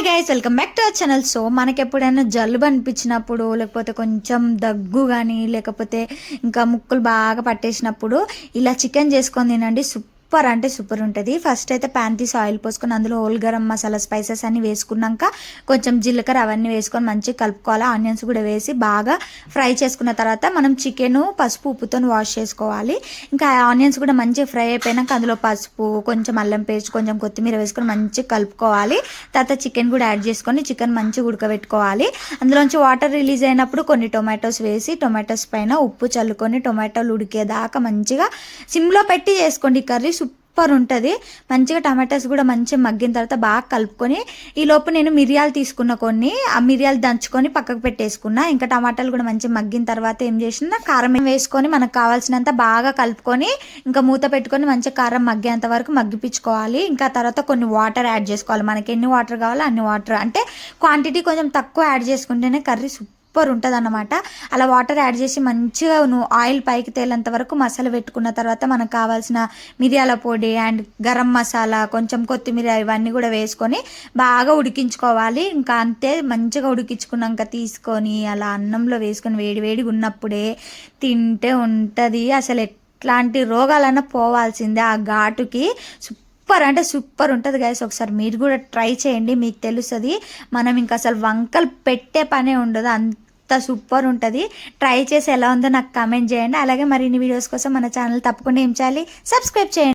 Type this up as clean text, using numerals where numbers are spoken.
Hi guys, welcome back to our channel. So మనకి ఎప్పుడైనా జలుబు అనిపించినప్పుడు, లేకపోతే కొంచెం దగ్గు కానీ, లేకపోతే ఇంకా ముక్కులు బాగా పట్టేసినప్పుడు ఇలా చికెన్ చేసుకొని తినండి. సూపర్ అంటే సూపర్ ఉంటుంది. ఫస్ట్ అయితే ప్యాన్ తీసి ఆయిల్ పోసుకొని అందులో హోల్ గరం మసాలా స్పైసెస్ అన్ని వేసుకున్నాక కొంచెం జీలకర్ర అవన్నీ వేసుకొని మంచిగా కలుపుకోవాలి. ఆనియన్స్ కూడా వేసి బాగా ఫ్రై చేసుకున్న తర్వాత మనం చికెన్ పసుపు ఉప్పుతో వాష్ చేసుకోవాలి. ఇంకా ఆనియన్స్ కూడా మంచిగా ఫ్రై అయిపోయినాక అందులో పసుపు, కొంచెం అల్లం పేస్ట్, కొంచెం కొత్తిమీర వేసుకొని మంచిగా కలుపుకోవాలి. తర్వాత చికెన్ కూడా యాడ్ చేసుకొని చికెన్ మంచిగా ఉడకబెట్టుకోవాలి. అందులోంచి వాటర్ రిలీజ్ అయినప్పుడు కొన్ని టొమాటోస్ వేసి టొమాటోస్ పైన ఉప్పు చల్లుకొని టొమాటోలు ఉడికేదాకా మంచిగా సిమ్లో పెట్టి చేసుకోండి. కర్రీ సూపర్ ఉంటుంది. మంచిగా టమాటాస్ కూడా మంచిగా మగ్గిన తర్వాత బాగా కలుపుకొని, ఈ లోపు నేను మిరియాలు తీసుకున్న కొన్ని, ఆ మిరియాలు దంచుకొని పక్కకు పెట్టేసుకున్నా. ఇంకా టమాటాలు కూడా మంచిగా మగ్గిన తర్వాత ఏం చేసిన కారం వేసుకొని మనకు కావాల్సినంత బాగా కలుపుకొని ఇంకా మూత పెట్టుకొని మంచిగా కారం మగ్గేంత వరకు మగ్గిపించుకోవాలి. ఇంకా తర్వాత కొన్ని వాటర్ యాడ్ చేసుకోవాలి. మనకి ఎన్ని వాటర్ కావాలో అన్ని వాటర్, అంటే క్వాంటిటీ కొంచెం తక్కువ యాడ్ చేసుకుంటేనే కర్రీ సూపర్ ఉంటుంది అన్నమాట. అలా వాటర్ యాడ్ చేసి మంచిగా ఆయిల్ పైకి తేలేంత వరకు మసాలా పెట్టుకున్న తర్వాత మనకు కావాల్సిన మిరియాల పొడి అండ్ గరం మసాలా, కొంచెం కొత్తిమీర ఇవన్నీ కూడా వేసుకొని బాగా ఉడికించుకోవాలి. ఇంకా అంతే, మంచిగా ఉడికించుకున్నాక తీసుకొని అలా అన్నంలో వేసుకొని వేడి వేడిగా ఉన్నప్పుడే తింటే ఉంటుంది. అసలు ఎట్లాంటి రోగాలన్నా పోవాల్సిందే ఆ ఘాటుకి. సూపర్ అంటే సూపర్ ఉంటుంది గైస్. ఒకసారి మీరు కూడా ట్రై చేయండి, మీకు తెలుస్తుంది. మనం ఇంకా అసలు వంకలు పెట్టే పనే ఉండదు, అంత సూపర్ ఉంటుంది. ట్రై చేసి ఎలా ఉందో నాకు కామెంట్ చేయండి. అలాగే మరిన్ని వీడియోస్ కోసం మన ఛానల్ తప్పకుండా ఏం చేయాలి, సబ్స్క్రైబ్ చేయండి.